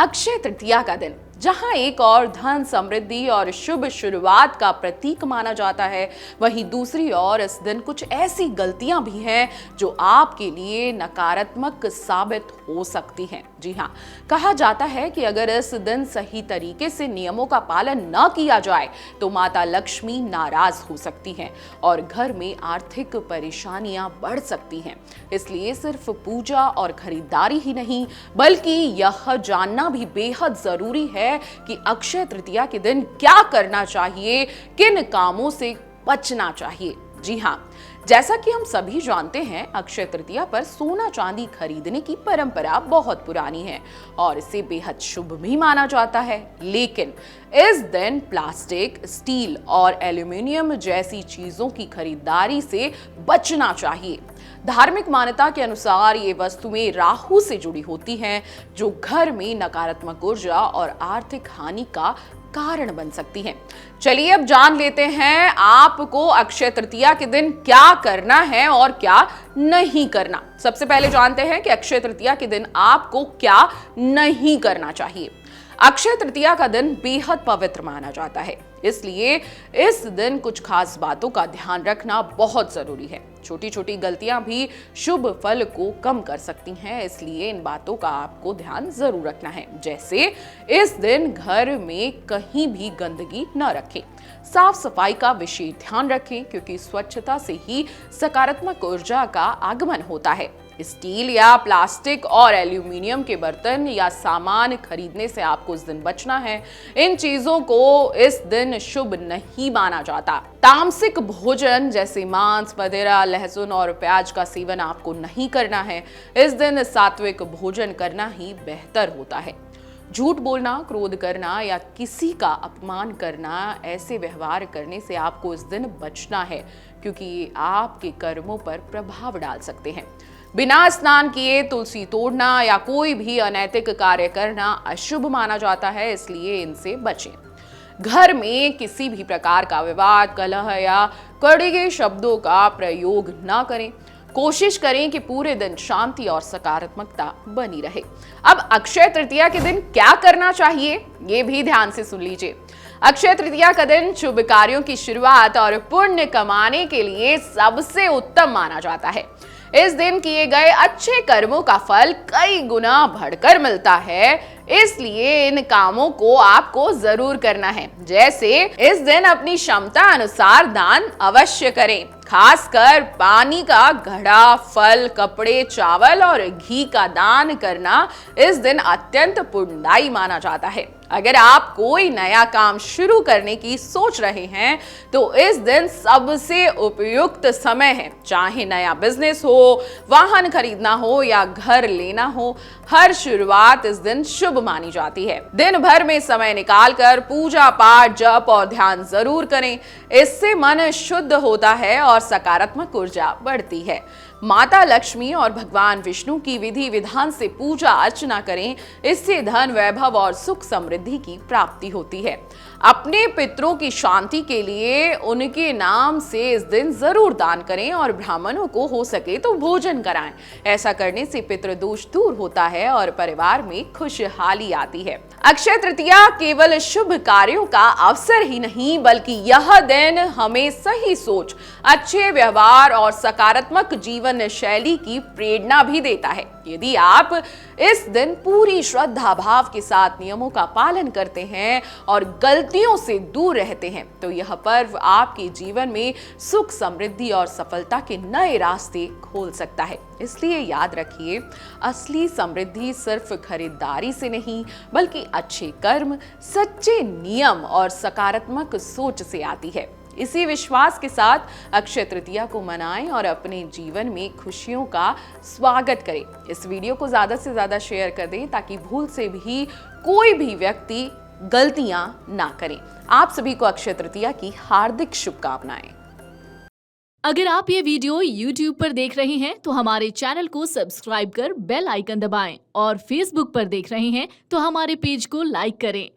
अक्षय तृतीया का दिन जहां एक और धन समृद्धि और शुभ शुरुआत का प्रतीक माना जाता है, वहीं दूसरी ओर इस दिन कुछ ऐसी गलतियां भी हैं जो आपके लिए नकारात्मक साबित हो सकती हैं। जी हां, कहा जाता है कि अगर इस दिन सही तरीके से नियमों का पालन न किया जाए तो माता लक्ष्मी नाराज हो सकती हैं और घर में आर्थिक परेशानियां बढ़ सकती हैं। इसलिए सिर्फ पूजा और खरीदारी ही नहीं, बल्कि यह जानना भी बेहद जरूरी है कि अक्षय तृतीया के दिन क्या करना चाहिए, किन कामों से बचना चाहिए। जी हां, जैसा कि हम सभी जानते हैं, अक्षय तृतीया पर सोना चांदी खरीदने की परंपरा बहुत पुरानी है और इसे बेहद शुभ भी माना जाता है। लेकिन इस दिन प्लास्टिक, स्टील और एल्यूमिनियम जैसी चीजों की खरीदारी से बचना चाहिए। धार्मिक मान्यता के अनुसार ये वस्तुएं राहु से जुड़ी होती हैं, जो घर में नकारात्मक ऊर्जा और आर्थिक हानि का कारण बन सकती हैं। चलिए अब जान लेते हैं आपको अक्षय तृतीया के दिन क्या करना है और क्या नहीं करना। सबसे पहले जानते हैं कि अक्षय तृतीया के दिन आपको क्या नहीं करना चाहिए। अक्षय तृतीया का दिन बेहद पवित्र माना जाता है, इसलिए इस दिन कुछ खास बातों का ध्यान रखना बहुत जरूरी है। छोटी छोटी गलतियां भी शुभ फल को कम कर सकती हैं, इसलिए इन बातों का आपको ध्यान जरूर रखना है। जैसे इस दिन घर में कहीं भी गंदगी न रखें, साफ सफाई का विशेष ध्यान रखें, क्योंकि स्वच्छता से ही सकारात्मक ऊर्जा का आगमन होता है। स्टील या प्लास्टिक और एल्यूमिनियम के बर्तन या सामान खरीदने से आपको इस दिन बचना है। इन चीजों को इस दिन शुभ नहीं माना जाता। तामसिक भोजन जैसे मांस, मदिरा, लहसुन और प्याज का सेवन आपको नहीं करना है। इस दिन सात्विक भोजन करना ही बेहतर होता है। झूठ बोलना, क्रोध करना या किसी का अपमान करना, ऐसे व्यवहार करने से आपको इस दिन बचना है, क्योंकि ये आपके कर्मों पर प्रभाव डाल सकते हैं। बिना स्नान किए तुलसी तोड़ना या कोई भी अनैतिक कार्य करना अशुभ माना जाता है, इसलिए इनसे बचें। घर में किसी भी प्रकार का विवाद, कलह या कड़वे शब्दों का प्रयोग न करें। कोशिश करें कि पूरे दिन शांति और सकारात्मकता बनी रहे। अब अक्षय तृतीया के दिन क्या करना चाहिए, ये भी ध्यान से सुन लीजिए। अक्षय तृतीया का दिन शुभ कार्यों की शुरुआत और पुण्य कमाने के लिए सबसे उत्तम माना जाता है। इस दिन किए गए अच्छे कर्मों का फल कई गुना बढ़कर मिलता है, इसलिए इन कामों को आपको जरूर करना है। जैसे इस दिन अपनी क्षमता अनुसार दान अवश्य करें। खासकर पानी का घड़ा, फल, कपड़े, चावल और घी का दान करना इस दिन अत्यंत पुण्यदायी माना जाता है। अगर आप कोई नया काम शुरू करने की सोच रहे हैं तो इस दिन सबसे उपयुक्त समय है। चाहे नया बिजनेस हो, वाहन खरीदना हो या घर लेना हो, हर शुरुआत इस दिन शुभ मानी जाती है। दिन भर में समय निकालकर पूजा पाठ, जप और ध्यान जरूर करें। इससे मन शुद्ध होता है और सकारात्मक ऊर्जा बढ़ती है। माता लक्ष्मी और भगवान विष्णु की विधि विधान से पूजा अर्चना करें, इससे धन, वैभव और सुख समृद्धि की प्राप्ति होती है। अपने पितरों की शांति के लिए उनके नाम से इस दिन जरूर दान करें और ब्राह्मणों को हो सके तो भोजन कराएं। ऐसा करने से पितृदोष दूर होता है और परिवार में खुशहाली आती है। अक्षय तृतीया केवल शुभ कार्यों का अवसर ही नहीं, बल्कि यह दिन हमें सही सोच, अच्छे व्यवहार और सकारात्मक जीवन शैली की प्रेरणा भी देता है। यदि आप इस दिन पूरी श्रद्धा भाव के साथ नियमों का पालन करते हैं और गलतियों से दूर रहते हैं, तो यह पर्व आपके जीवन में सुख, समृद्धि और सफलता के नए रास्ते खोल सकता है। इसलिए याद रखिए, असली समृद्धि सिर्फ खरीदारी से नहीं, बल्कि अच्छे कर्म, सच्चे नियम और सकारात्मक सोच से आती है। इसी विश्वास के साथ अक्षय तृतीया को मनाएं और अपने जीवन में खुशियों का स्वागत करें। इस वीडियो को ज्यादा से ज्यादा शेयर कर दें ताकि भूल से भी कोई भी व्यक्ति गलतियां ना करे। आप सभी को अक्षय तृतीया की हार्दिक शुभकामनाएं। अगर आप ये वीडियो YouTube पर देख रहे हैं तो हमारे चैनल को सब्सक्राइब कर बेल आइकन दबाएं और Facebook पर देख रहे हैं तो हमारे पेज को लाइक करें।